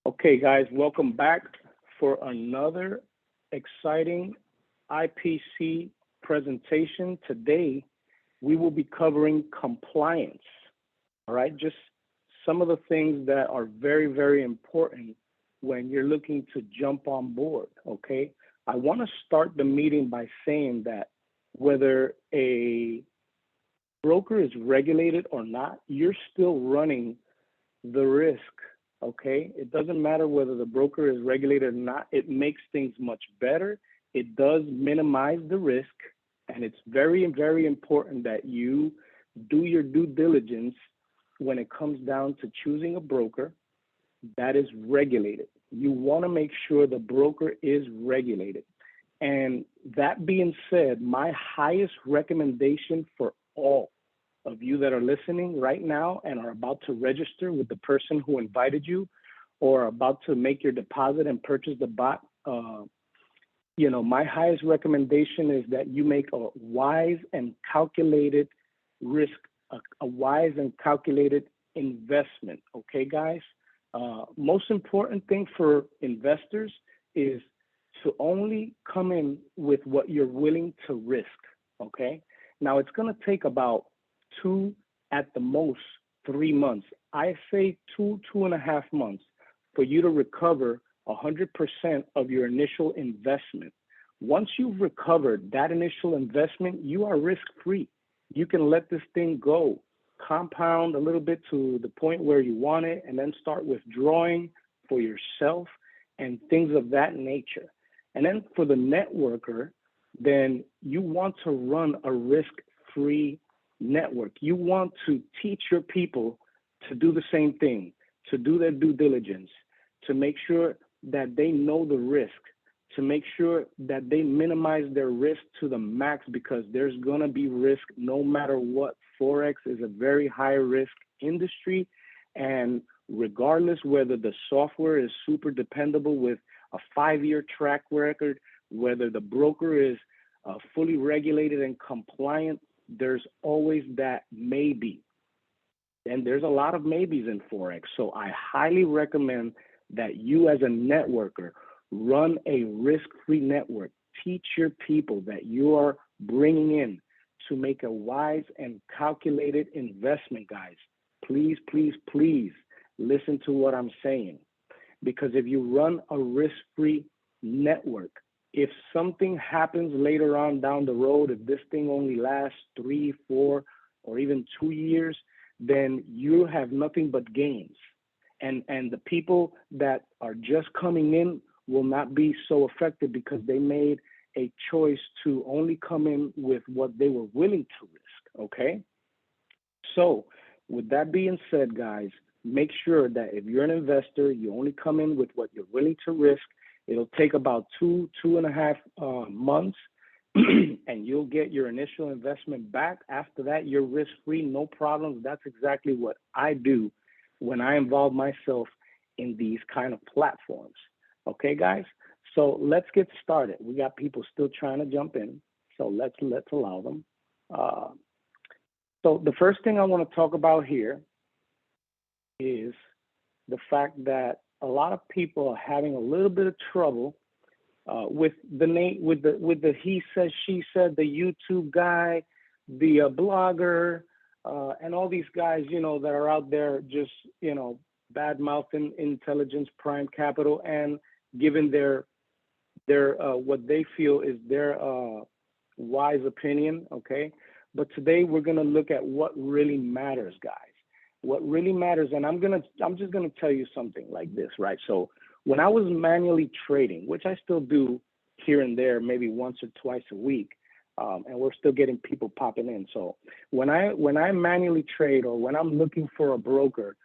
Okay, guys, welcome back for another exciting IPC presentation. Today, we will be covering compliance, all right? Just some of the things that are very, very important when you're looking to jump on board, okay? I want to start the meeting by saying that whether a broker is regulated or not, you're still running the risk. Okay, it doesn't matter whether the broker is regulated or not. It makes things much better. It does minimize the risk, and it's very, very important that you do your due diligence when it comes down to choosing a broker that is regulated. You want to make sure the broker is regulated. And that being said, my highest recommendation for all of you that are listening right now and are about to register with the person who invited you or about to make your deposit and purchase the bot, my highest recommendation is that you make a wise and calculated risk, a wise and calculated investment, okay, guys? Most important thing for investors is to only come in with what you're willing to risk, okay? Now, it's gonna take about 2 at the most 3 months. I say 2.5 months for you to recover 100% of your initial investment. Once you've recovered that initial investment, you are risk-free. You can let this thing go, compound a little bit to the point where you want it, and then start withdrawing for yourself and things of that nature. And then for the networker, then you want to run a risk-free network. You want to teach your people to do the same thing, to do their due diligence, to make sure that they know the risk, to make sure that they minimize their risk to the max, because there's going to be risk no matter what. Forex is a very high risk industry, and regardless whether the software is super dependable with a 5-year track record, whether the broker is fully regulated and compliant, there's always that maybe. And there's a lot of maybes in Forex. So I highly recommend that you as a networker run a risk-free network. Teach your people that you are bringing in to make a wise and calculated investment, guys. Please, please, please listen to what I'm saying. Because if you run a risk-free network, if something happens later on down the road, if this thing only lasts 3, 4, or even 2 years, then you have nothing but gains. And the people that are just coming in will not be so affected because they made a choice to only come in with what they were willing to risk, okay? So with that being said, guys, make sure that if you're an investor, you only come in with what you're willing to risk. It'll take about 2.5 months, and you'll get your initial investment back. After that, you're risk-free, no problems. That's exactly what I do when I involve myself in these kind of platforms. Okay, guys? So let's get started. We got people still trying to jump in, so let's allow them. So the first thing I want to talk about here is the fact that a lot of people are having a little bit of trouble with the name, with the he said, she said, the YouTube guy, the blogger, and all these guys, that are out there just, bad mouthing Intelligence Prime Capital and giving their what they feel is their wise opinion. Okay, but today we're gonna look at what really matters, guys. What really matters, and I'm just gonna tell you something like this, right? So when I was manually trading, which I still do here and there, maybe once or twice a week, and we're still getting people popping in. So when I manually trade, or when I'm looking for a broker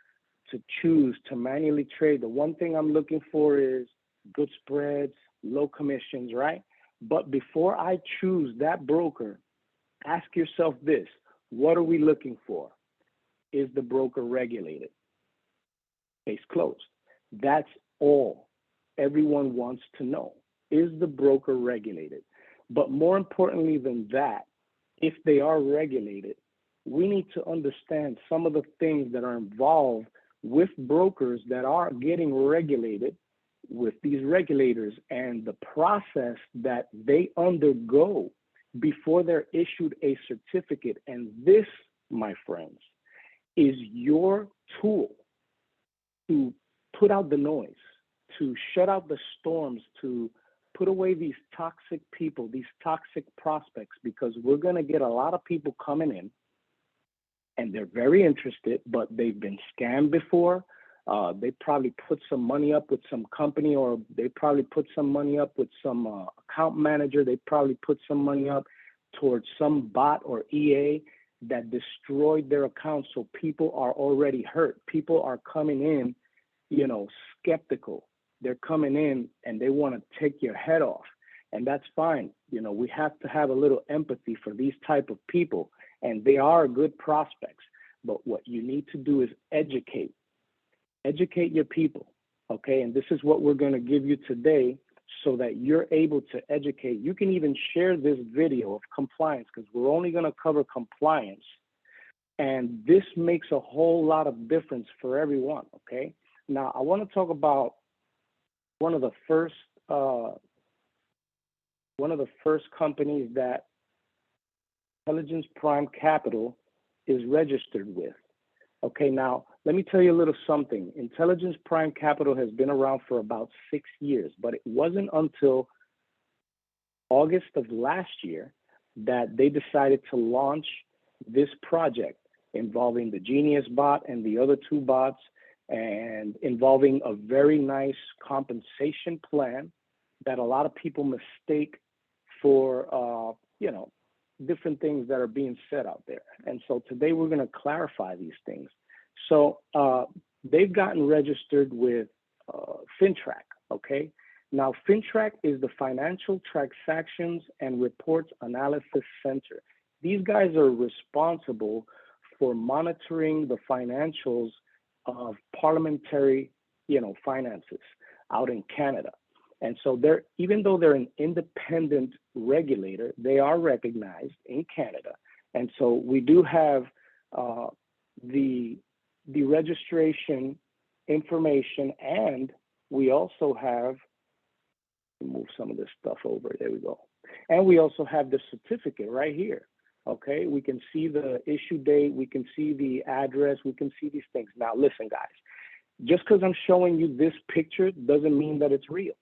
to choose to manually trade, the one thing I'm looking for is good spreads, low commissions, right? But before I choose that broker, ask yourself this: what are we looking for? Is the broker regulated? Case closed. That's all everyone wants to know. Is the broker regulated? But more importantly than that, if they are regulated, we need to understand some of the things that are involved with brokers that are getting regulated with these regulators and the process that they undergo before they're issued a certificate. And this, my friends, is your tool to put out the noise, to shut out the storms, to put away these toxic people, these toxic prospects, because we're going to get a lot of people coming in and they're very interested, but they've been scammed before. They probably put some money up with some company, or they probably put some money up with some account manager. They probably put some money up towards some bot or EA that destroyed their account. So people are already hurt. People are coming in, you know, skeptical. They're coming in and they want to take your head off. And that's fine. You know, we have to have a little empathy for these type of people, and they are good prospects. But what you need to do is educate your people, okay? And this is what we're going to give you today so that you're able to educate. You can even share this video of compliance, because we're only going to cover compliance. And this makes a whole lot of difference for everyone, okay? Now, I want to talk about one of the first companies that Intelligence Prime Capital is registered with. Okay, now let me tell you a little something. Intelligence Prime Capital has been around for about 6 years, but it wasn't until August of last year that they decided to launch this project involving the Genius bot and the other two bots, and involving a very nice compensation plan that a lot of people mistake for, you know, different things that are being said out there. And so today we're going to clarify these things. So they've gotten registered with FINTRAC, okay? Now, FINTRAC is the Financial Transactions and Reports Analysis Center. These guys are responsible for monitoring the financials of parliamentary, you know, finances out in Canada. And so they're, even though they're an independent regulator, they are recognized in Canada. And so we do have the registration information, and we also have, move some of this stuff over, there we go. And we also have the certificate right here. Okay, we can see the issue date, we can see the address, we can see these things. Now, listen, guys, just because I'm showing you this picture doesn't mean that it's real.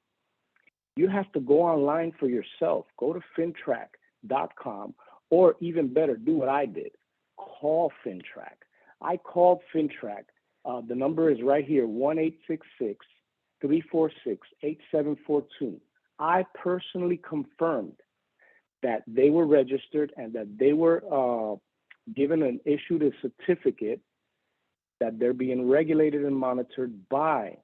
You have to go online for yourself. Go to fintrac.com, or even better, do what I did. Call FINTRAC. I called FINTRAC. The number is right here, 1-866-346-8742. I personally confirmed that they were registered and that they were given and issued a certificate that they're being regulated and monitored by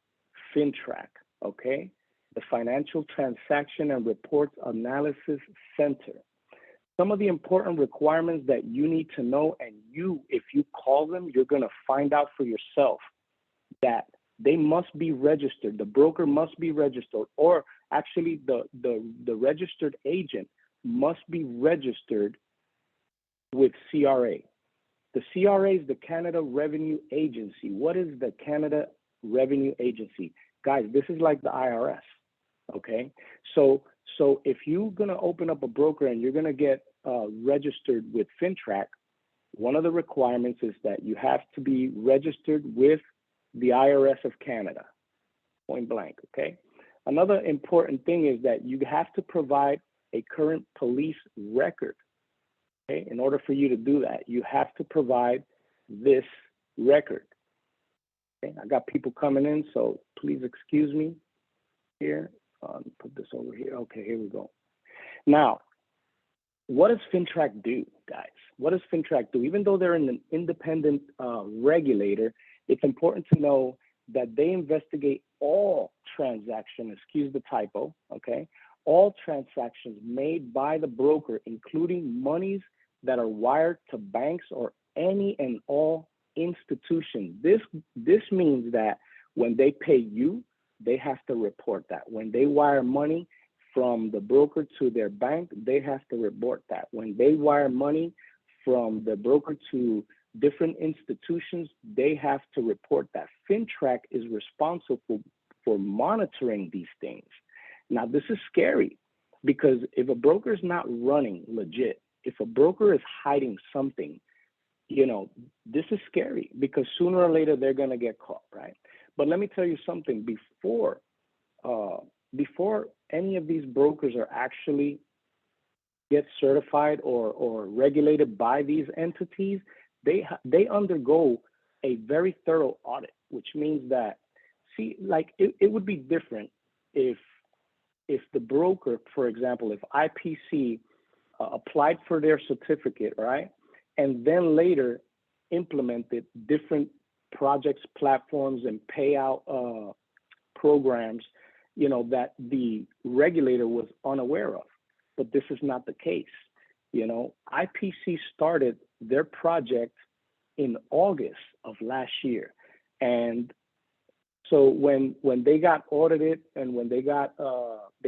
FINTRAC, okay? The Financial Transaction and Reports Analysis Center. Some of the important requirements that you need to know, and you, if you call them, you're gonna find out for yourself that they must be registered. The broker must be registered, or actually the registered agent must be registered with CRA. The CRA is the Canada Revenue Agency. What is the Canada Revenue Agency? Guys, this is like the IRS, okay? So if you're gonna open up a broker and you're gonna get registered with FINTRAC, one of the requirements is that you have to be registered with the IRS of Canada, point blank, okay? Another important thing is that you have to provide a current police record, okay? In order for you to do that, you have to provide this record, okay? I got people coming in, so please excuse me here. Put this over here. Okay, here we go. Now, what does FINTRAC do, guys? What does FINTRAC do? Even though they're an independent regulator, it's important to know that they investigate all transactions, excuse the typo, okay? All transactions made by the broker, including monies that are wired to banks or any and all institutions. This means that when they pay you, they have to report that. When they wire money from the broker to their bank, they have to report that. When they wire money from the broker to different institutions, they have to report that. FINTRAC is responsible for monitoring these things. Now, this is scary because if a broker is not running legit, if a broker is hiding something, you know, this is scary because sooner or later they're going to get caught, right? But let me tell you something. Before any of these brokers are actually get certified or regulated by these entities, they undergo a very thorough audit, which means that, see, like it would be different if the broker, for example, if IPC applied for their certificate, right, and then later implemented different projects, platforms, and payout programs, you know, that the regulator was unaware of. But this is not the case. You know, IPC started their project in August of last year. And so when they got audited and when they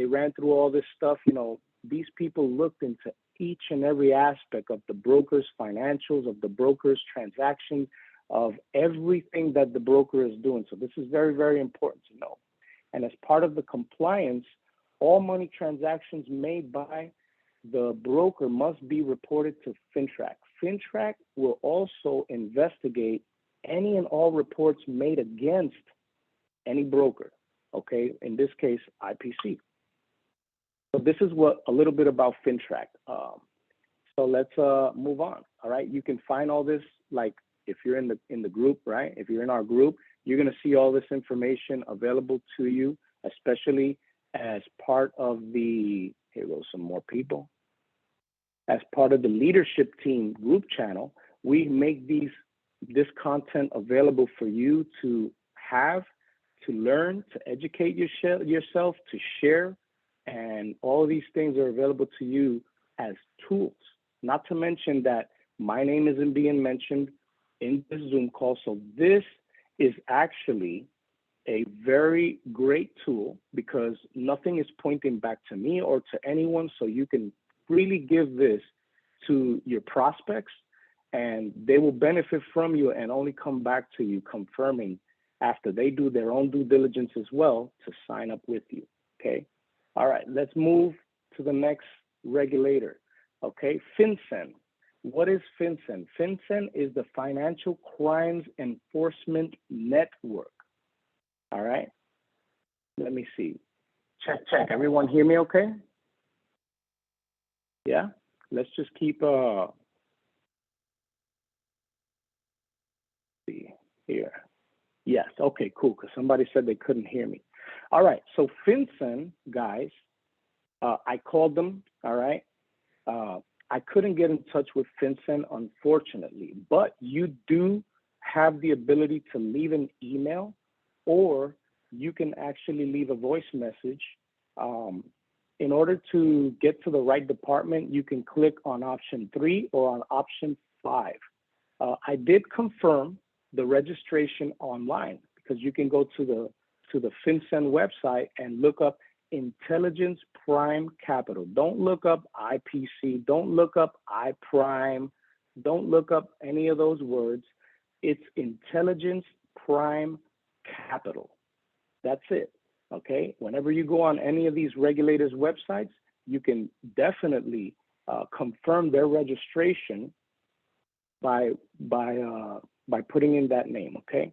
ran through all this stuff, you know, these people looked into each and every aspect of the broker's financials, of the broker's transactions, of everything that the broker is doing. So this is very, very important to know. And as part of the compliance, all money transactions made by the broker must be reported to FINTRAC. FINTRAC will also investigate any and all reports made against any broker, okay? In this case, IPC. So this is what a little bit about FINTRAC. So let's move on, all right? You can find all this, like if you're in the group, right? If you're in our group, you're gonna see all this information available to you, especially as part of the, here goes some more people. As part of the leadership team group channel, we make this content available for you to have, to learn, to educate yourself, to share, and all of these things are available to you as tools. Not to mention that my name isn't being mentioned in this Zoom call, so this is actually a very great tool because nothing is pointing back to me or to anyone, so you can really give this to your prospects and they will benefit from you and only come back to you confirming after they do their own due diligence as well to sign up with you, okay? All right, let's move to the next regulator, okay? FINCEN. What is FINCEN? FINCEN is the Financial Crimes Enforcement Network, all right? Let me see. Check. Everyone hear me okay? Yeah? Let's just keep, see here. Yes, okay, cool, because somebody said they couldn't hear me. All right, so FINCEN, guys, I called them, all right? I couldn't get in touch with FINCEN, unfortunately, but you do have the ability to leave an email or you can actually leave a voice message. In order to get to the right department, you can click on option 3 or on option 5. I did confirm the registration online because you can go to the FINCEN website and look up Intelligence Prime Capital. Don't look up IPC, don't look up iPrime, don't look up any of those words. It's Intelligence Prime Capital. That's it, okay? Whenever you go on any of these regulators' websites, you can definitely confirm their registration by putting in that name, okay?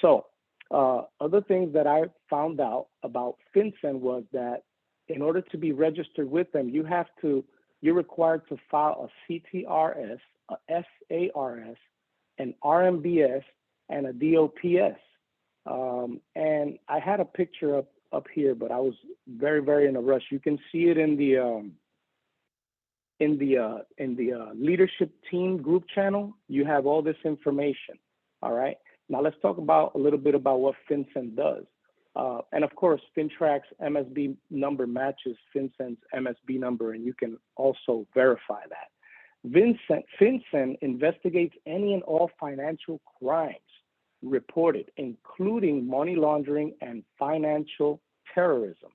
So other things that I found out about FINCEN was that in order to be registered with them, you're required to file a CTRS, a SARS, an RMBS, and a DOPS. And I had a picture up here, but I was very, very in a rush. You can see it in the leadership team group channel. You have all this information. All right. Now let's talk a little bit about what FINCEN does. And of course, FINTRAC's MSB number matches FINCEN's MSB number, and you can also verify that. FINCEN investigates any and all financial crimes reported, including money laundering and financial terrorism.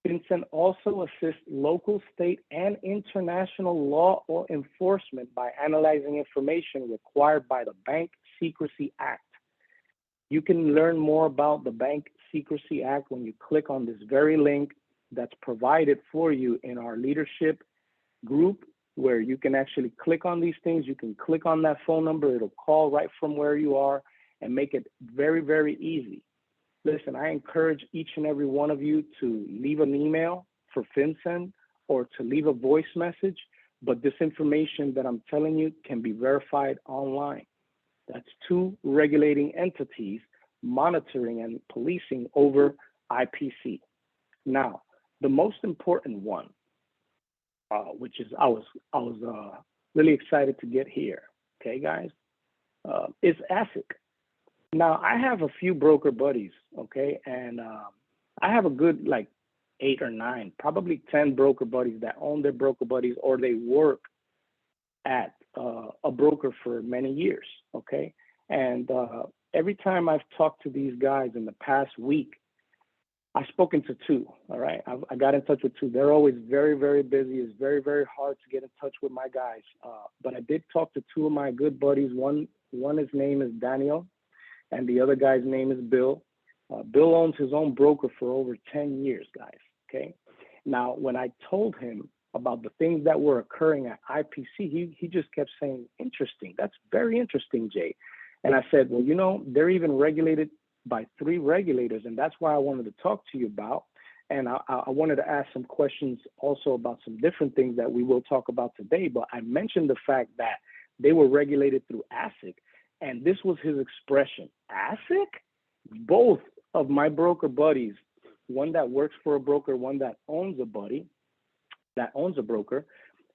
FinCEN also assists local, state, and international law or enforcement by analyzing information required by the Bank Secrecy Act. You can learn more about the Bank Secrecy Act when you click on this very link that's provided for you in our leadership group, where you can actually click on these things. You can click on that phone number. It'll call right from where you are and make it very, very easy. Listen, I encourage each and every one of you to leave an email for FinCEN or to leave a voice message, but this information that I'm telling you can be verified online. That's two regulating entities monitoring and policing over IPC. Now, the most important one, which is I was really excited to get here, okay, guys, is ASIC. Now, I have a few broker buddies, okay, and I have a good like 8 or 9, probably 10 broker buddies that own their broker buddies or they work at a broker for many years, okay? And every time I've talked to these guys in the past week, I've spoken to 2, all right? I got in touch with 2. They're always very, very busy. It's very, very hard to get in touch with my guys. But I did talk to 2 of my good buddies. One, his name is Daniel, and the other guy's name is Bill. Bill owns his own broker for over 10 years, guys, okay? Now, when I told him about the things that were occurring at IPC, he just kept saying, interesting. That's very interesting, Jay. And I said, well, you know, they're even regulated by 3 regulators, and that's why I wanted to talk to you about. And I wanted to ask some questions also about some different things that we will talk about today. But I mentioned the fact that they were regulated through ASIC, and this was his expression. ASIC? Both of my broker buddies, one that works for a broker, one that owns a buddy, that owns a broker,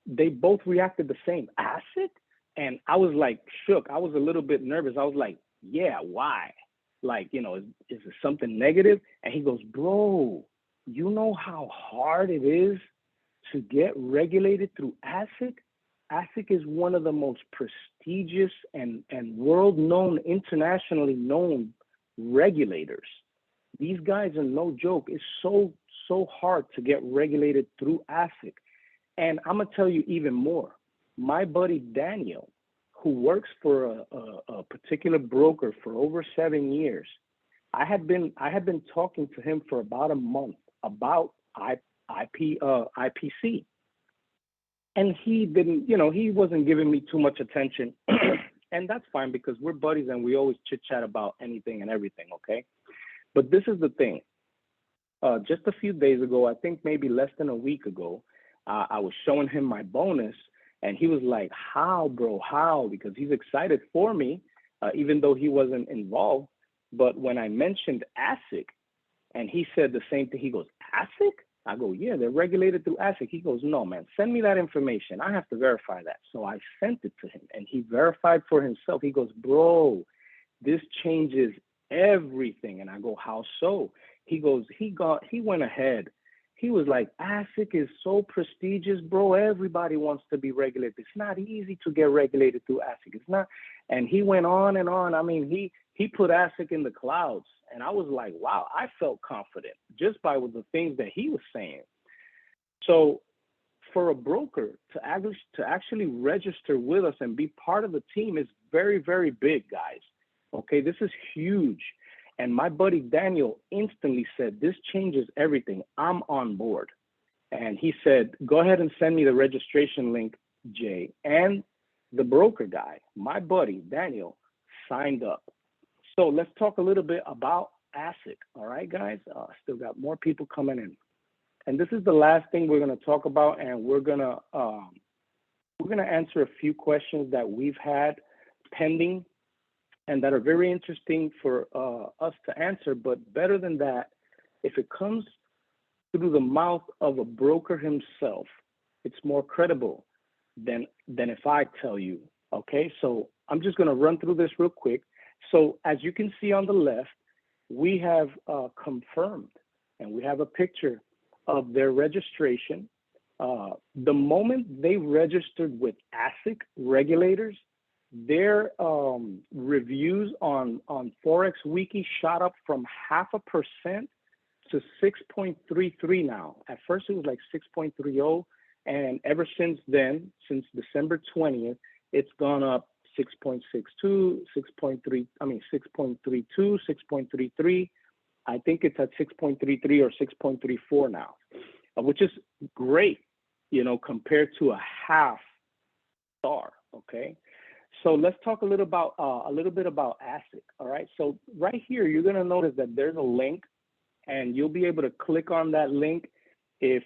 they both reacted the same. ASIC? And I was like shook. I was a little bit nervous. I was like, yeah, why? Like, you know, is it something negative? And he goes, bro, you know how hard it is to get regulated through ASIC? ASIC is one of the most prestigious and world-known, internationally known regulators. These guys are no joke. It's so hard to get regulated through ASIC. And I'm gonna tell you even more. My buddy Daniel, who works for a particular broker for over 7 years, I had been talking to him for about a month about IPC. And he didn't, you know, he wasn't giving me too much attention. And that's fine because we're buddies and we always chit chat about anything and everything, okay? But this is the thing. Just a few days ago, I think maybe less than a week ago, I was showing him my bonus and he was like, how, bro, how? Because he's excited for me, even though he wasn't involved. But when I mentioned ASIC and he said the same thing, he goes, ASIC? I go, yeah, they're regulated through ASIC. He goes, no, man, send me that information. I have to verify that. So I sent it to him and he verified for himself. He goes, bro, this changes everything. And I go, how so? He goes, he went ahead. He was like, ASIC is so prestigious, bro. Everybody wants to be regulated. It's not easy to get regulated through ASIC. It's not. And he went on and on. I mean, he put ASIC in the clouds. And I was like, wow, I felt confident just by the things that he was saying. So for a broker to actually register with us and be part of the team is very, very big, guys. Okay, this is huge. And my buddy Daniel instantly said, this changes everything. I'm on board. And he said, go ahead and send me the registration link, Jay. And the broker guy, my buddy Daniel, signed up. So let's talk a little bit about ASIC. All right, guys? Still got more people coming in. And this is the last thing we're going to talk about. And we're going to answer a few questions that we've had pending and that are very interesting for us to answer. But better than that, if it comes through the mouth of a broker himself, it's more credible than if I tell you, okay? So I'm just gonna run through this real quick. So as you can see on the left, we have confirmed, and we have a picture of their registration. The moment they registered with ASIC regulators, their reviews on Forex Wiki shot up from 0.5% to 6.33 now. At first it was like 6.30, and ever since then, since December 20th, it's gone up 6.62, 6.3, I mean 6.32, 6.33. I think it's at 6.33 or 6.34 now, which is great, you know, compared to a half star. Okay, so let's talk a little bit about ASIC. All right, so right here you're gonna notice that there's a link, and you'll be able to click on that link if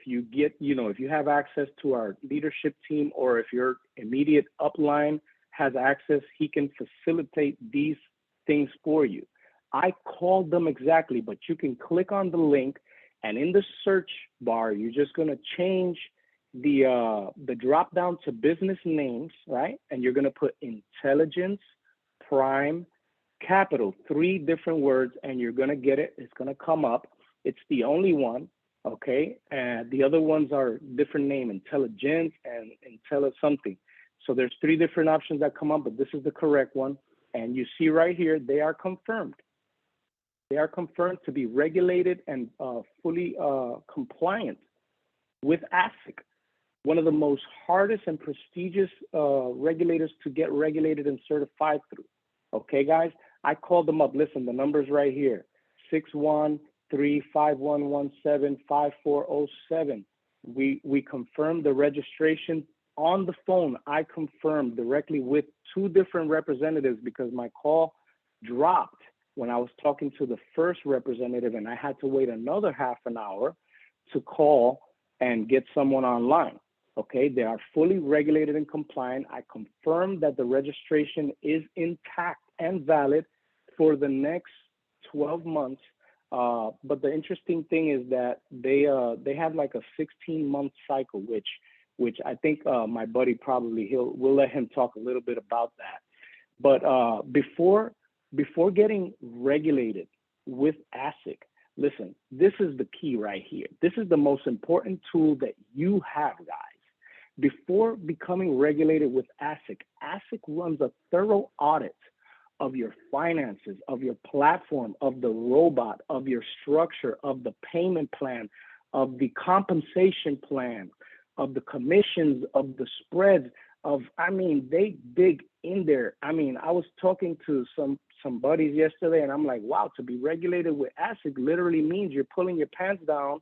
you get, you know, if you have access to our leadership team, or if your immediate upline has access, he can facilitate these things for you. I called them exactly, but you can click on the link, and in the search bar, you're just gonna change the drop down to business names, right? And you're gonna put intelligence, prime, capital, 3 different words, and you're gonna get it. It's gonna come up. It's the only one, okay? And the other ones are different name, intelligence and intelli something. So there's 3 different options that come up, but this is the correct one. And you see right here, they are confirmed. They are confirmed to be regulated and fully compliant with ASIC, one of the most hardest and prestigious regulators to get regulated and certified through. Okay, guys, I called them up. Listen, the number's right here, 613-5117-5407. We confirmed the registration on the phone. I confirmed directly with 2 different representatives because my call dropped when I was talking to the first representative, and I had to wait another half an hour to call and get someone online. Okay, they are fully regulated and compliant. I confirmed that the registration is intact and valid for the next 12 months. But the interesting thing is that they have like a 16-month cycle, which I think my buddy probably we'll let him talk a little bit about that. But before getting regulated with ASIC, listen, this is the key right here. This is the most important tool that you have, guys. Before becoming regulated with ASIC, ASIC runs a thorough audit of your finances, of your platform, of the robot, of your structure, of the payment plan, of the compensation plan, of the commissions, of the spreads, I mean, they dig in there. I mean, I was talking to some buddies yesterday, and I'm like, wow, to be regulated with ASIC literally means you're pulling your pants down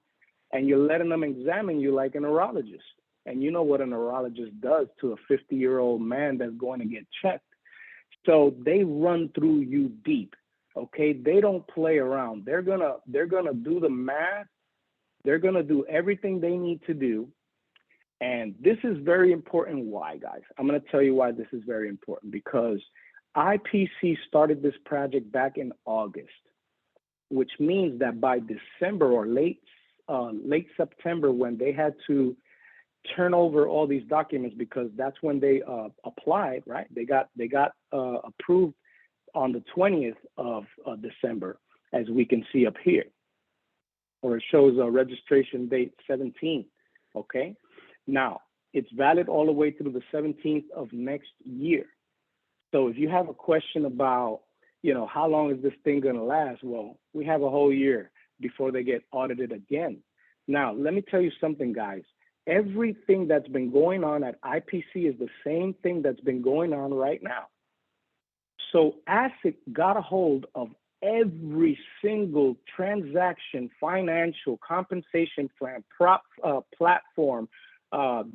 and you're letting them examine you like a neurologist. And you know what a neurologist does to a 50-year-old man that's going to get checked. So they run through you deep, okay? They don't play around. They're gonna do the math. They're gonna do everything they need to do. And this is very important. Why, guys? I'm gonna tell you why this is very important, because IPC started this project back in August, which means that by December or late September, when they had to turn over all these documents, because that's when they applied, right? They got approved on the 20th of December, as we can see up here, or it shows a registration date 17th. Okay, now it's valid all the way through the 17th of next year. So if you have a question about, you know, how long is this thing going to last? Well, we have a whole year before they get audited again. Now, let me tell you something, guys. Everything that's been going on at IPC is the same thing that's been going on right now. So ASIC got a hold of every single transaction, financial, compensation plan, platform.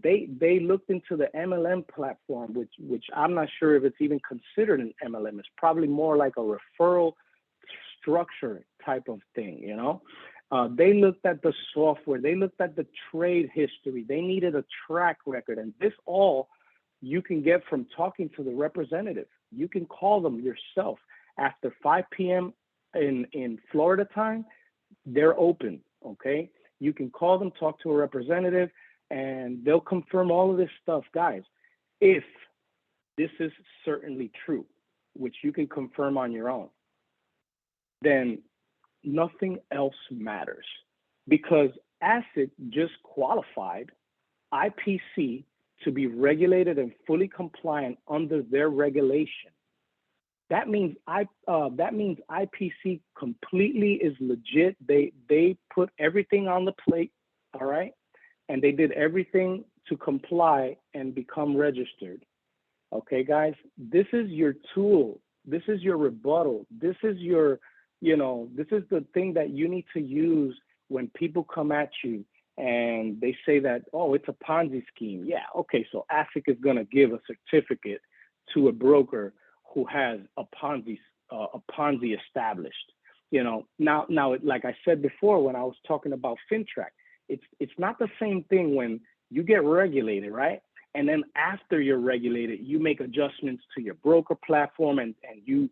They looked into the MLM platform, which I'm not sure if it's even considered an MLM. It's probably more like a referral structure type of thing, you know? They looked at the software, they looked at the trade history, they needed a track record, and this all you can get from talking to the representative. You can call them yourself. After 5 p.m. in Florida time, they're open, okay? You can call them, talk to a representative, and they'll confirm all of this stuff, guys. If this is certainly true, which you can confirm on your own, then nothing else matters, because ASIC just qualified IPC to be regulated and fully compliant under their regulation. that means IPC completely is legit. They put everything on the plate, all right, and they did everything to comply and become registered. Okay, guys, this is your tool. This is your rebuttal. This is your, this is the thing that you need to use when people come at you and they say that, oh, it's a Ponzi scheme. Yeah, okay, so ASIC is going to give a certificate to a broker who has a Ponzi established. Now, like I said before, when I was talking about FINTRAC, it's not the same thing when you get regulated, right? And then after you're regulated, you make adjustments to your broker platform, and you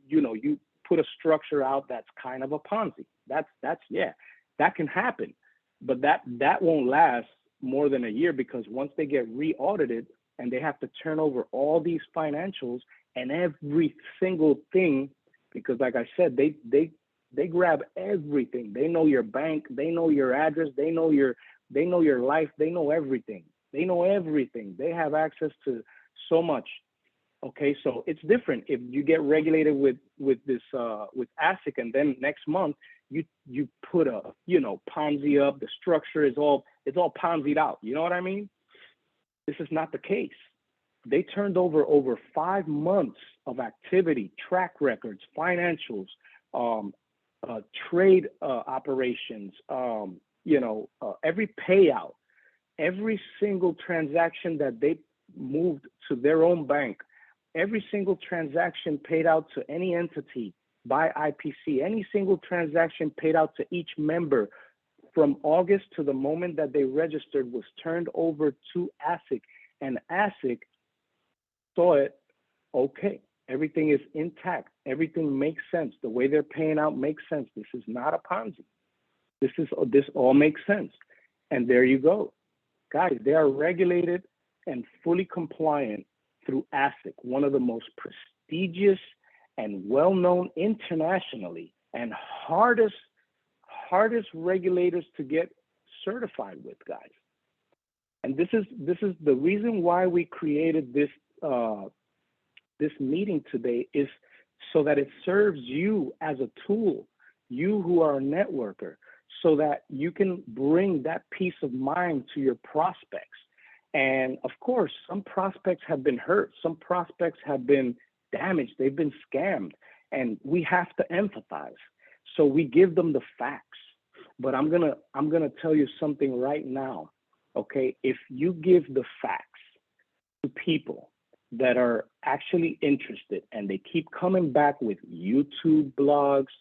put a structure out that's kind of a Ponzi. That's yeah, that can happen, but that won't last more than a year, because once they get re-audited and they have to turn over all these financials and every single thing, because like I said, they grab everything. They know your bank, they know your address, they know your life, they know everything. They know everything. They have access to so much. Okay, so it's different if you get regulated with this with ASIC, and then next month you put a Ponzi up. The structure is all Ponzi'd out. You know what I mean? This is not the case. They turned over 5 months of activity, track records, financials, trade operations, every payout, every single transaction that they moved to their own bank, every single transaction paid out to any entity by IPC, any single transaction paid out to each member from August to the moment that they registered was turned over to ASIC, and ASIC saw it. Okay, everything is intact. Everything makes sense. The way they're paying out makes sense. This is not a Ponzi. This all makes sense. And there you go. Guys, they are regulated and fully compliant through ASIC, one of the most prestigious and well-known internationally and hardest regulators to get certified with, guys. And this is the reason why we created this this meeting today, is so that it serves you as a tool, you who are a networker, so that you can bring that peace of mind to your prospects. And of course, some prospects have been hurt, some prospects have been damaged, they've been scammed, and we have to empathize. So we give them the facts. But I'm gonna tell you something right now, okay? If you give the facts to people that are actually interested, and they keep coming back with YouTube blogs,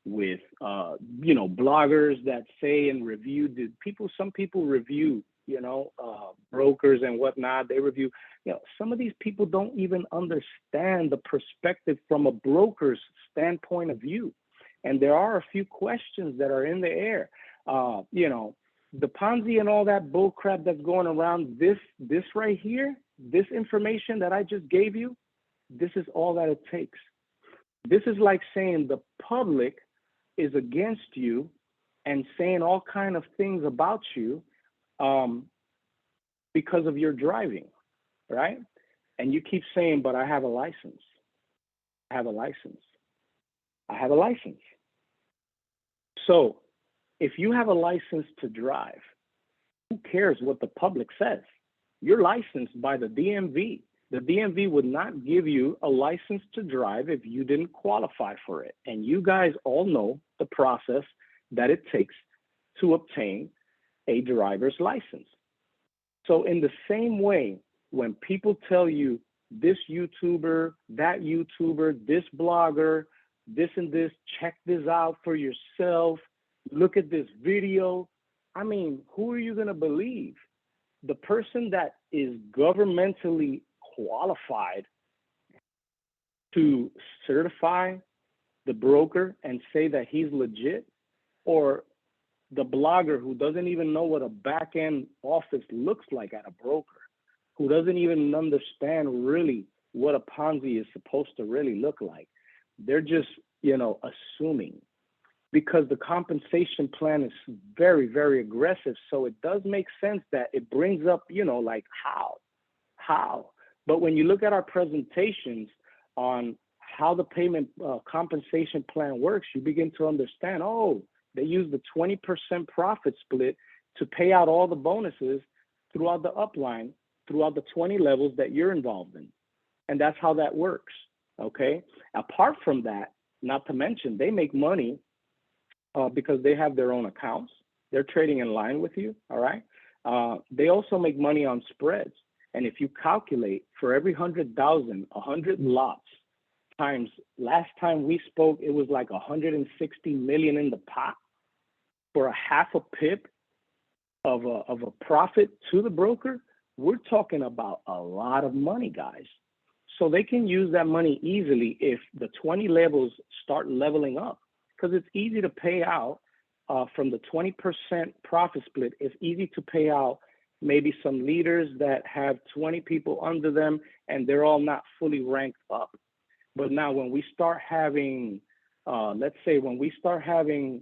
with bloggers that say and review some people review brokers and whatnot. They review, some of these people don't even understand the perspective from a broker's standpoint of view. And there are a few questions that are in the air. The Ponzi and all that bull crap that's going around, this right here, this information that I just gave you, this is all that it takes. This is like saying the public is against you and saying all kind of things about you because of your driving, right? And you keep saying, but I have a license. I have a license. I have a license. So if you have a license to drive, who cares what the public says? You're licensed by the DMV. The DMV would not give you a license to drive if you didn't qualify for it. And you guys all know the process that it takes to obtain a driver's license. So in the same way, when people tell you this YouTuber, that YouTuber, this blogger, this and this, check this out for yourself, look at this video, I mean, who are you going to believe? The person that is governmentally qualified to certify the broker and say that he's legit, or the blogger who doesn't even know what a back-end office looks like at a broker, who doesn't even understand really what a Ponzi is supposed to really look like? They're just, assuming, because the compensation plan is very, very aggressive. So it does make sense that it brings up, like how. But when you look at our presentations on how the payment compensation plan works, you begin to understand, oh, they use the 20% profit split to pay out all the bonuses throughout the upline, throughout the 20 levels that you're involved in. And that's how that works, okay? Apart from that, not to mention, they make money because they have their own accounts. They're trading in line with you, all right? They also make money on spreads. And if you calculate for every 100,000, 100 lots times, last time we spoke, it was like 160 million in the pot for a half a pip of a profit to the broker. We're talking about a lot of money, guys. So they can use that money easily if the 20 levels start leveling up, because it's easy to pay out from the 20% profit split. It's easy to pay out maybe some leaders that have 20 people under them and they're all not fully ranked up. But now when we start having, let's say when we start having,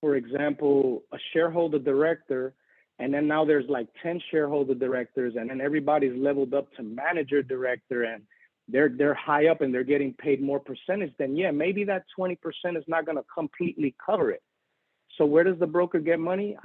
for example, a shareholder director, and then now there's like 10 shareholder directors, and then everybody's leveled up to manager director, and they're high up and they're getting paid more percentage, then yeah, maybe that 20% is not gonna completely cover it. So where does the broker get money?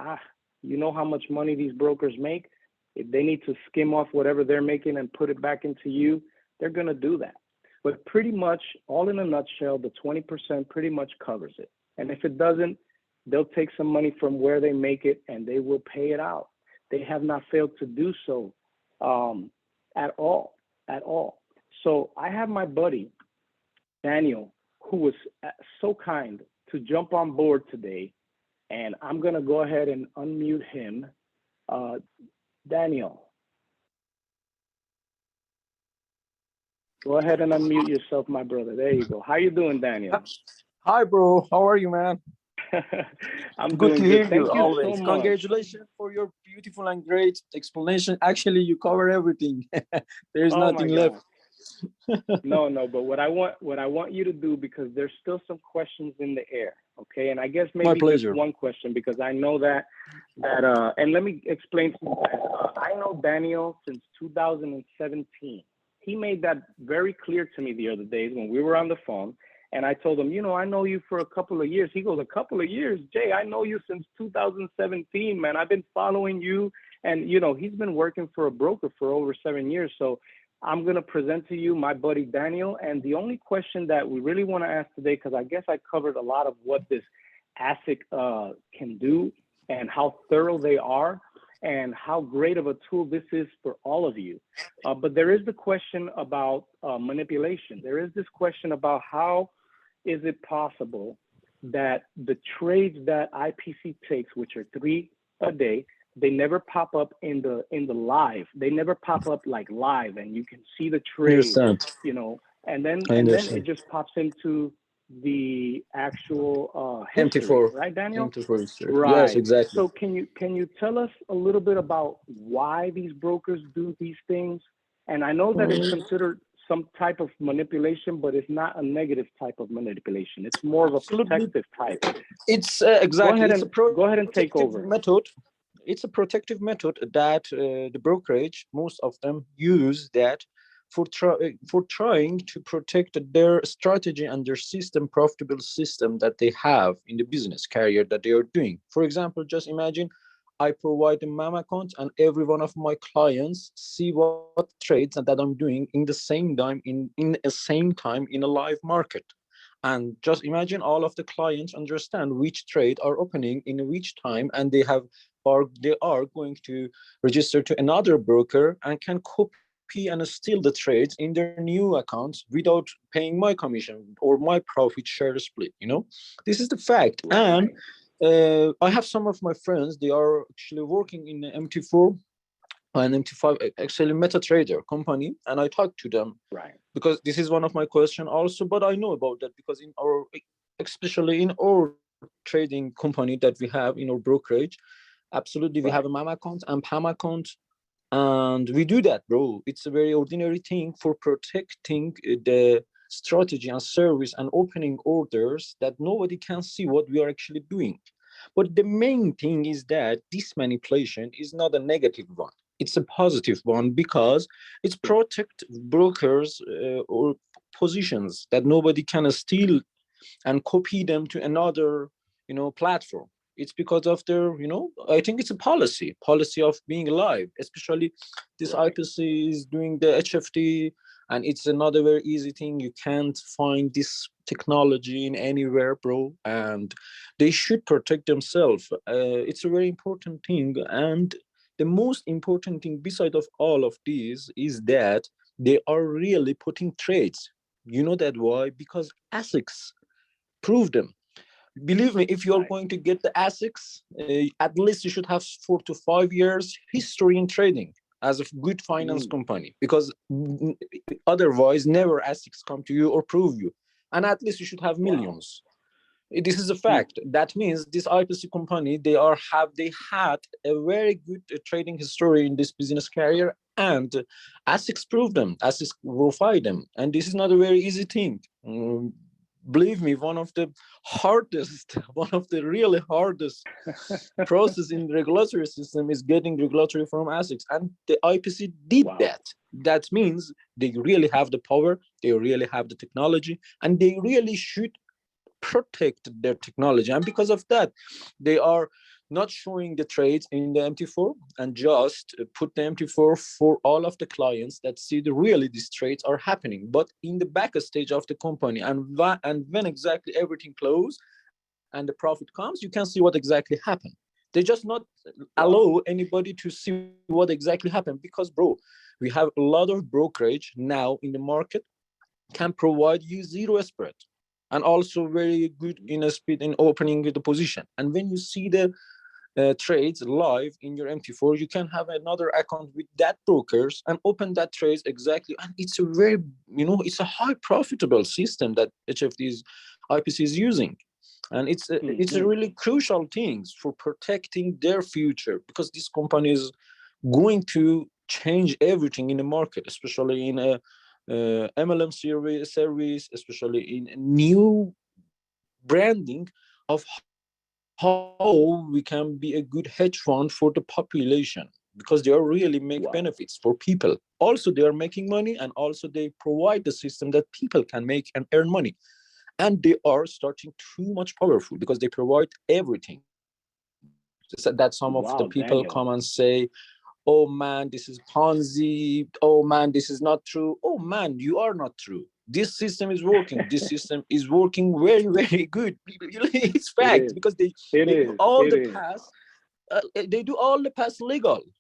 You know how much money these brokers make? If they need to skim off whatever they're making and put it back into you, they're gonna do that. But pretty much, all in a nutshell, the 20% pretty much covers it. And if it doesn't, they'll take some money from where they make it and they will pay it out. They have not failed to do so at all. So I have my buddy, Daniel, who was so kind to jump on board today. And I'm gonna go ahead and unmute him. Daniel, go ahead and unmute yourself, my brother. There you go. How you doing, Daniel? Hi, bro. How are you, man? I'm good doing to hear good. Thank you you always. so much. Congratulations for your beautiful and great explanation. Actually, you cover everything. There's nothing left. No, but what I want you to do, because there's still some questions in the air, okay? And I guess maybe just one question, because I know that and let me explain to you guys. I know Daniel since 2017. He made that very clear to me the other days when we were on the phone. And I told him, you know, I know you for a couple of years. He goes, a couple of years? Jay, I know you since 2017, man. I've been following you. And, you know, he's been working for a broker for over 7 years. So I'm going to present to you my buddy Daniel. And the only question that we really want to ask today, because I guess I covered a lot of what this ASIC can do and how thorough they are and how great of a tool this is for all of you. But there is the question about manipulation. There is this question about how is it possible that the trades that IPC takes, which are 3 a day, they never pop up in the live. They never pop up like live, and you can see the trade, you know, and then it just pops into the actual history, MT4, right, Daniel? MT4 history. Right. Yes, exactly. So can you tell us a little bit about why these brokers do these things? And I know that it's considered some type of manipulation, but it's not a negative type of manipulation. It's more of a protective type. It's exactly. Go ahead and take over. Method. It's a protective method that the brokerage, most of them use that for trying to protect their strategy and their system, profitable system that they have in the business career that they are doing. For example, just imagine I provide a MAM account and every one of my clients see what trades that I'm doing in the same time in the same time in a live market. And just imagine all of the clients understand which trade are opening in which time, and they are going to register to another broker and can copy and steal the trades in their new accounts without paying my commission or my profit share split. You know, this is the fact. Right. And I have some of my friends, they are actually working in MT4 and MT5, actually MetaTrader company, and I talked to them, right? Because this is one of my questions also, but I know about that because in our, especially in our trading company that we have in our brokerage, absolutely we have a MAM account and PAMM account, and we do that, bro. It's a very ordinary thing for protecting the strategy and service and opening orders that nobody can see what we are actually doing. But the main thing is that this manipulation is not a negative one. It's a positive one because it's protect brokers or positions that nobody can steal and copy them to another, platform. It's because of their, I think it's a policy of being alive, especially this Right. IPC is doing the HFT, and it's another very easy thing. You can't find this technology in anywhere, bro, and they should protect themselves. It's a very important thing, and the most important thing beside of all of these is that they are really putting trades. You know that why? Because ASICs prove them. Believe me, if you are Right. going to get the ASICs, at least you should have 4 to 5 years history in trading as a good finance Mm. company, because otherwise never ASICs come to you or prove you. And at least you should have Wow. millions. This is a Mm. fact. That means this IPC company, they had a very good trading history in this business career, and ASICs prove them, ASICs verify them, and this is not a very easy thing. Believe me, one of the hardest, one of the really hardest process in the regulatory system is getting regulatory from ASICs, and the IPC did Wow. that. That means they really have the power, they really have the technology, and they really should protect their technology. And because of that, they are not showing the trades in the MT4, and just put the MT4 for all of the clients that see the really these trades are happening, but in the back stage of the company. And when exactly everything close and the profit comes, you can see what exactly happened. They just not allow Wow. anybody to see what exactly happened, because, bro, we have a lot of brokerage now in the market can provide you zero spread, and also very good in a speed in opening the position. And when you see the trades live in your MT4, you can have another account with that brokers and open that trades exactly. And it's a very, it's a high profitable system that HFT is IPC is using. And it's a Hmm. really crucial things for protecting their future, because this company is going to change everything in the market, especially in a MLM service, especially in new branding of how we can be a good hedge fund for the population, because they are really make benefits for Wow. people. Also, they are making money, and also they provide the system that people can make and earn money. And they are starting too much powerful because they provide everything. So that some of the people Wow, come and Daniel. say, oh man, this is Ponzi. Oh man, this is not true. Oh man, you are not true. This system is working. This system is working very, very good. It's It fact, is. because It they do is. all It the is. pass. They do all the pass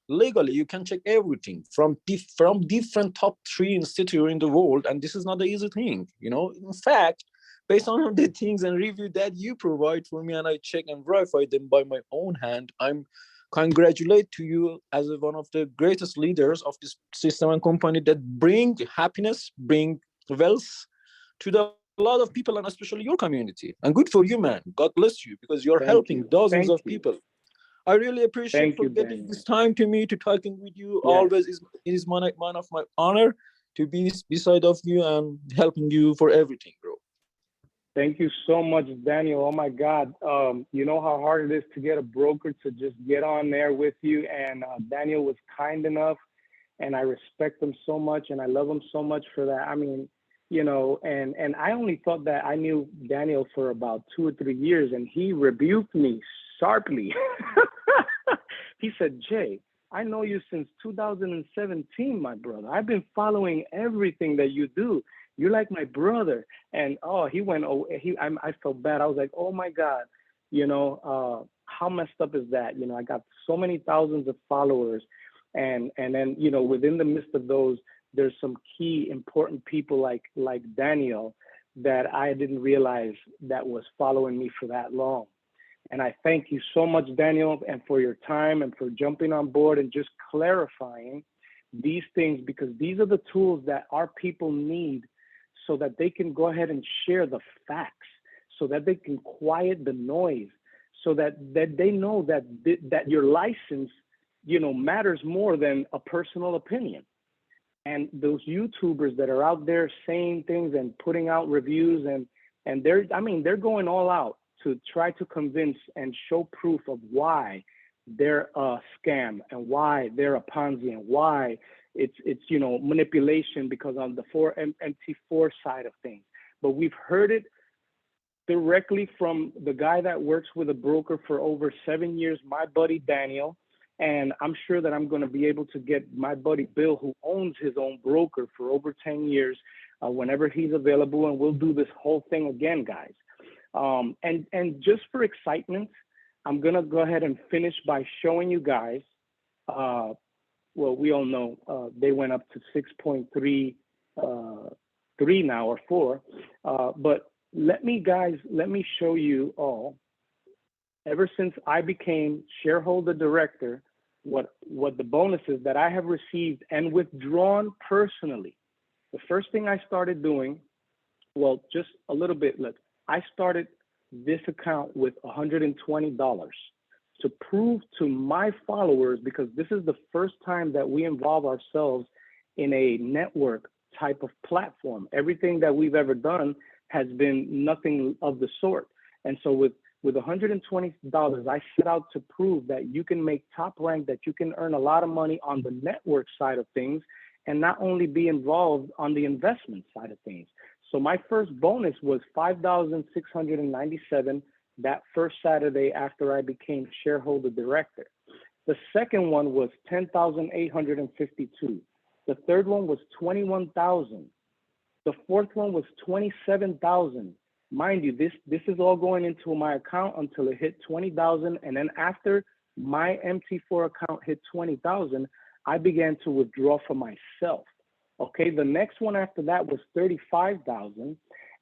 legally. You can check everything from from different top 3 institutes in the world, and this is not an easy thing. In fact, based on the things and review that you provide for me, and I check and verify them by my own hand, I'm congratulate to you as one of the greatest leaders of this system and company that bring happiness, bring wealth to the lot of people, and especially your community. And good for you, man. God bless you, because you're Thank helping you. dozens Thank of you. people. I really appreciate Thank for you, getting this Daniel. time to me to talking with you. Yes. Always is one of my honor to be beside of you and helping you for everything, bro. Thank you so much, Daniel. Oh my God. You know how hard it is to get a broker to just get on there with you. And Daniel was kind enough, and I respect him so much, and I love him so much for that. I mean, and I only thought that I knew Daniel for about 2 or 3 years, and he rebuked me sharply. He said, Jay, I know you since 2017, my brother. I've been following everything that you do. You're like my brother. And oh, he went. Oh, I felt bad. I was like, oh my God, how messed up is that? I got so many thousands of followers, and then within the midst of those, there's some key important people like Daniel that I didn't realize that was following me for that long. And I thank you so much, Daniel, and for your time and for jumping on board and just clarifying these things, because these are the tools that our people need so that they can go ahead and share the facts, so that they can quiet the noise, so that they know that your license, matters more than a personal opinion. And those YouTubers that are out there saying things and putting out reviews, and they're going all out to try to convince and show proof of why they're a scam and why they're a Ponzi and why it's you know, manipulation because on the MT4 side of things. But we've heard it directly from the guy that works with a broker for over 7 years, my buddy Daniel. And I'm sure that I'm going to be able to get my buddy Bill, who owns his own broker for over 10 years, whenever he's available, and we'll do this whole thing again, guys. And just for excitement, I'm going to go ahead and finish by showing you guys, well, we all know they went up to 6.33 now, or 4. But let me show you all, ever since I became shareholder director, what the bonuses that I have received and withdrawn personally. The first thing I started doing, well, just a little bit, look, I started this account with $120 to prove to my followers, because this is the first time that we involve ourselves in a network type of platform. Everything that we've ever done has been nothing of the sort. And so with $120, I set out to prove that you can make top rank, that you can earn a lot of money on the network side of things, and not only be involved on the investment side of things. So my first bonus was $5,697 that first Saturday after I became shareholder director. The second one was $10,852. The third one was $21,000. The fourth one was $27,000. Mind you, this is all going into my account until it hit $20,000, and then after my MT4 account hit $20,000, I began to withdraw for myself. Okay, the next one after that was $35,000,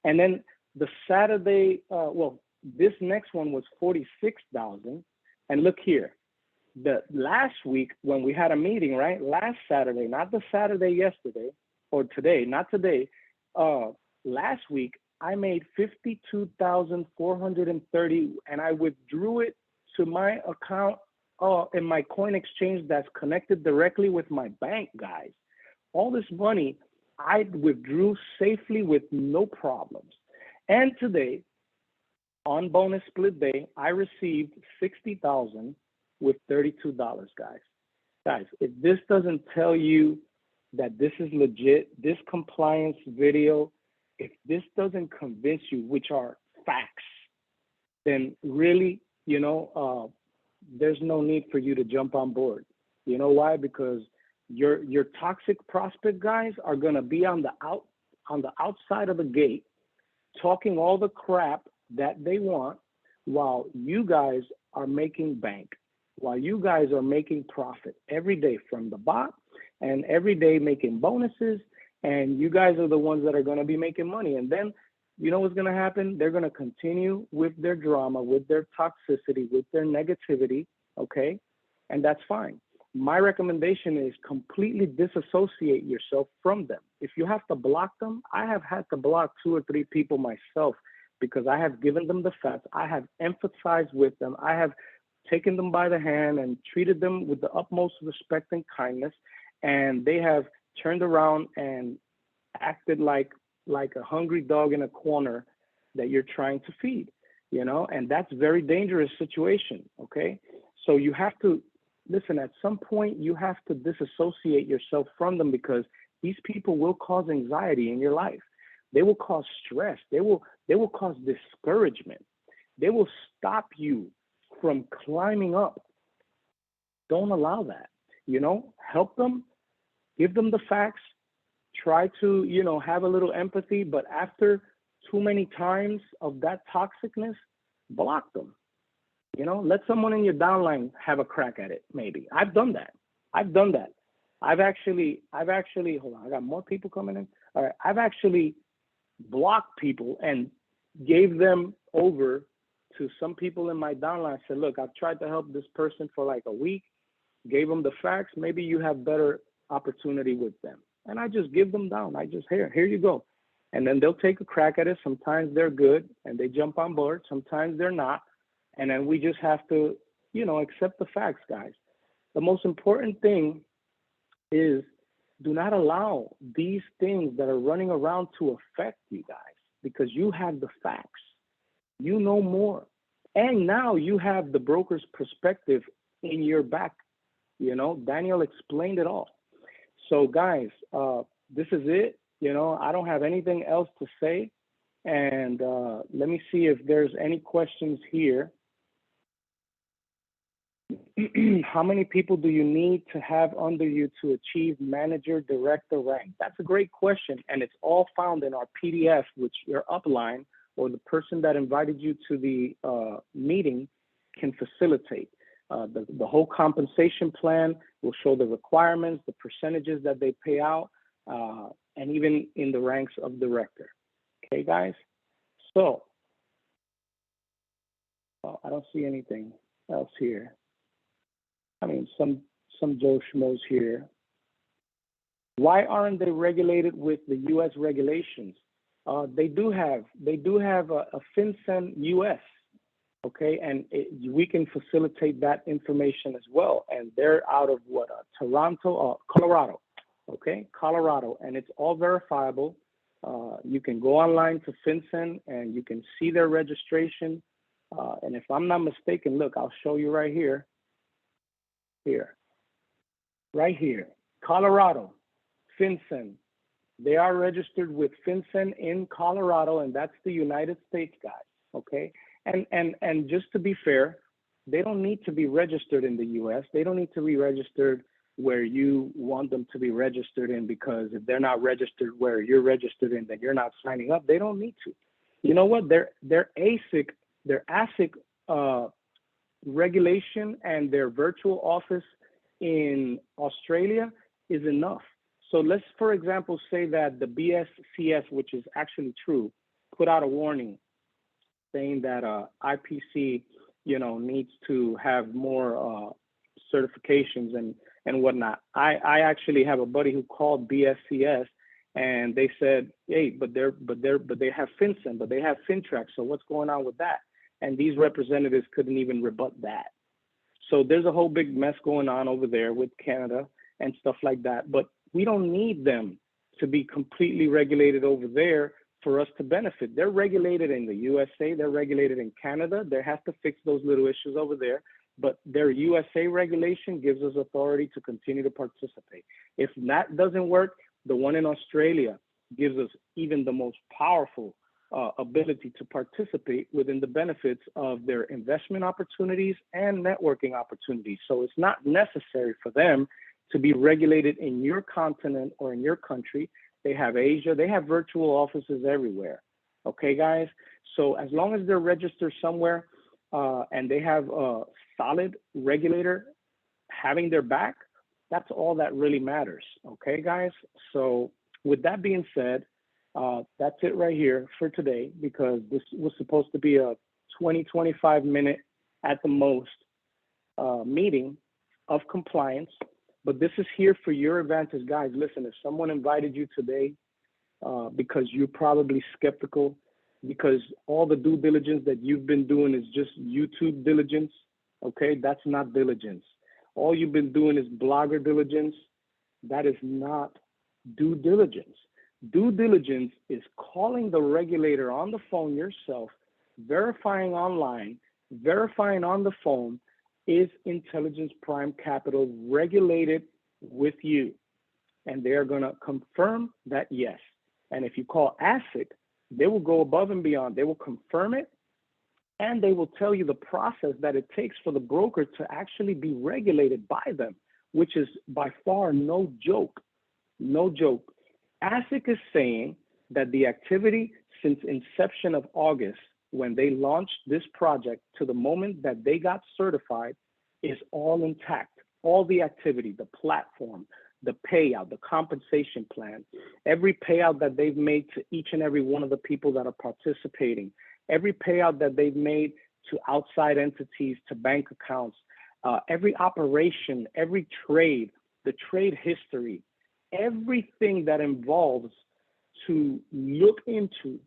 and then the Saturday, this next one was $46,000. And look here, the last week when we had a meeting, right? Last Saturday, not the Saturday yesterday or today, not today. Last week I made $52,430, and I withdrew it to my account in my coin exchange that's connected directly with my bank, guys. All this money I withdrew safely with no problems. And today, on bonus split day, I received $60,000 with $32, guys. Guys, if this doesn't tell you that this is legit, this compliance video, if this doesn't convince you, which are facts, then really, you know, there's no need for you to jump on board. You know why? Because your toxic prospect guys are gonna be on the outside of the gate, talking all the crap that they want, while you guys are making bank, while you guys are making profit every day from the bot, and every day making bonuses, and you guys are the ones that are going to be making money. And then, you know what's going to happen? They're going to continue with their drama, with their toxicity, with their negativity, okay? And that's fine. My recommendation is completely disassociate yourself from them. If you have to block them, I have had to block 2 or 3 people myself, because I have given them the facts. I have empathized with them. I have taken them by the hand and treated them with the utmost respect and kindness. And they have turned around and acted like a hungry dog in a corner that you're trying to feed, you know, and that's a very dangerous situation, okay? So you have to, listen, at some point you have to disassociate yourself from them, because these people will cause anxiety in your life. They will cause stress. They will cause discouragement. They will stop you from climbing up. Don't allow that, you know, help them. Give them the facts, try to, you know, have a little empathy, but after too many times of that toxicness, block them. You know, let someone in your downline have a crack at it, maybe. I've done that. I've actually, hold on, I got more people coming in. All right, I've actually blocked people and gave them over to some people in my downline. I said, look, I've tried to help this person for like a week, gave them the facts, maybe you have better opportunity with them. And I just give them down. I just, here you go. And then they'll take a crack at it. Sometimes they're good and they jump on board. Sometimes they're not. And then we just have to, you know, accept the facts, guys. The most important thing is, do not allow these things that are running around to affect you guys, because you have the facts. You know more. And now you have the broker's perspective in your back. You know, Daniel explained it all. So guys, this is it. You know, I don't have anything else to say. And let me see if there's any questions here. How many people do you need to have under you to achieve manager director rank? That's a great question. And it's all found in our PDF, which your upline or the person that invited you to the meeting can facilitate. The whole compensation plan will show the requirements, the percentages that they pay out, and even in the ranks of director. Okay, guys? So, I don't see anything else here. I mean, some Joe Schmoes here. Why aren't they regulated with the U.S. regulations? They do have a FINCEN US, okay, and we can facilitate that information as well. And they're out of what, Toronto, Colorado, okay, Colorado, and it's all verifiable. You can go online to FINCEN and you can see their registration. And if I'm not mistaken, look, I'll show you right here. Right here, Colorado, FINCEN. They are registered with FINCEN in Colorado, and that's the United States, guys, okay? And just to be fair, they don't need to be registered in the US. They don't need to be registered where you want them to be registered in, because if they're not registered where you're registered in, then you're not signing up. They don't need to. You know what? Their ASIC regulation and their virtual office in Australia is enough. So let's, for example, say that the BSCS, which is actually true, put out a warning saying that IPC, you know, needs to have more certifications and whatnot. I actually have a buddy who called BSCS, and they said, hey, but they have FINCEN, but they have FINTRAC. So what's going on with that? And these representatives couldn't even rebut that. So there's a whole big mess going on over there with Canada and stuff like that. But we don't need them to be completely regulated over there for us to benefit. They're regulated in the USA, they're regulated in Canada. They have to fix those little issues over there, but their USA regulation gives us authority to continue to participate. If that doesn't work, the one in Australia gives us even the most powerful ability to participate within the benefits of their investment opportunities and networking opportunities. So it's not necessary for them to be regulated in your continent or in your country. They have Asia, they have virtual offices everywhere. Okay, guys? So as long as they're registered somewhere and they have a solid regulator having their back, that's all that really matters. Okay, guys? So with that being said, that's it right here for today, because this was supposed to be a 20-25 minute at the most meeting of compliance. But this is here for your advantage, guys. Listen, if someone invited you today because you're probably skeptical, because all the due diligence that you've been doing is just YouTube diligence, okay? That's not diligence. All you've been doing is blogger diligence. That is not due diligence. Due diligence is calling the regulator on the phone yourself, verifying online, verifying on the phone, is Intelligence Prime Capital regulated with you? And they're going to confirm that yes. And if you call ASIC, they will go above and beyond. They will confirm it, and they will tell you the process that it takes for the broker to actually be regulated by them, which is by far no joke. No joke. ASIC is saying that the activity since inception of August, when they launched this project, to the moment that they got certified, is all intact. All the activity, the platform, the payout, the compensation plan, every payout that they've made to each and every one of the people that are participating, every payout that they've made to outside entities, to bank accounts, every operation, every trade, the trade history, everything that involves to look into,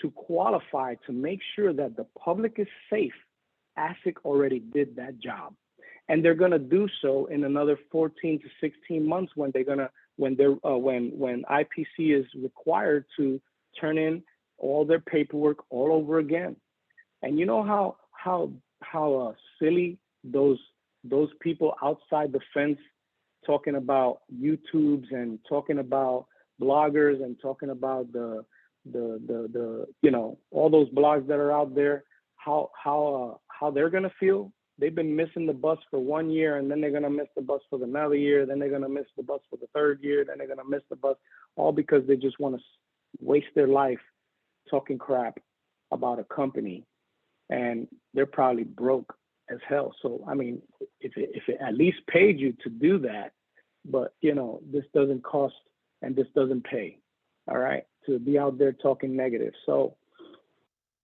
to qualify, to make sure that the public is safe, ASIC already did that job. And they're gonna do so in another 14 to 16 months when IPC is required to turn in all their paperwork all over again. And you know how silly those people outside the fence talking about YouTubes and talking about bloggers and talking about the you know, all those blogs that are out there, how they're gonna feel. They've been missing the bus for 1 year, and then they're gonna miss the bus for another year, then they're gonna miss the bus for the third year, then they're gonna miss the bus, all because they just want to waste their life talking crap about a company, and they're probably broke as hell. So I mean, if it at least paid you to do that, but you know, this doesn't cost and this doesn't pay, all right, to be out there talking negative. So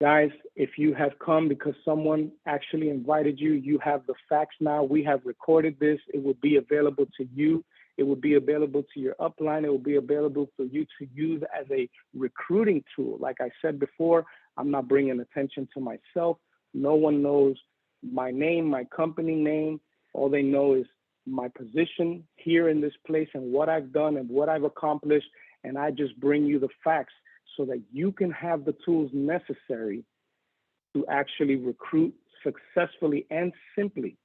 guys, if you have come because someone actually invited you, you have the facts now. We have recorded this. It will be available to you. It will be available to your upline. It will be available for you to use as a recruiting tool. Like I said before, I'm not bringing attention to myself. No one knows my name, my company name. All they know is my position here in this place and what I've done and what I've accomplished. And I just bring you the facts so that you can have the tools necessary to actually recruit successfully and simply.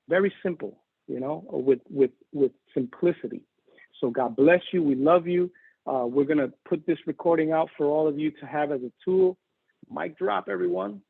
Very simple, you know, with simplicity. So God bless you. We love you. We're going to put this recording out for all of you to have as a tool. Mic drop, everyone.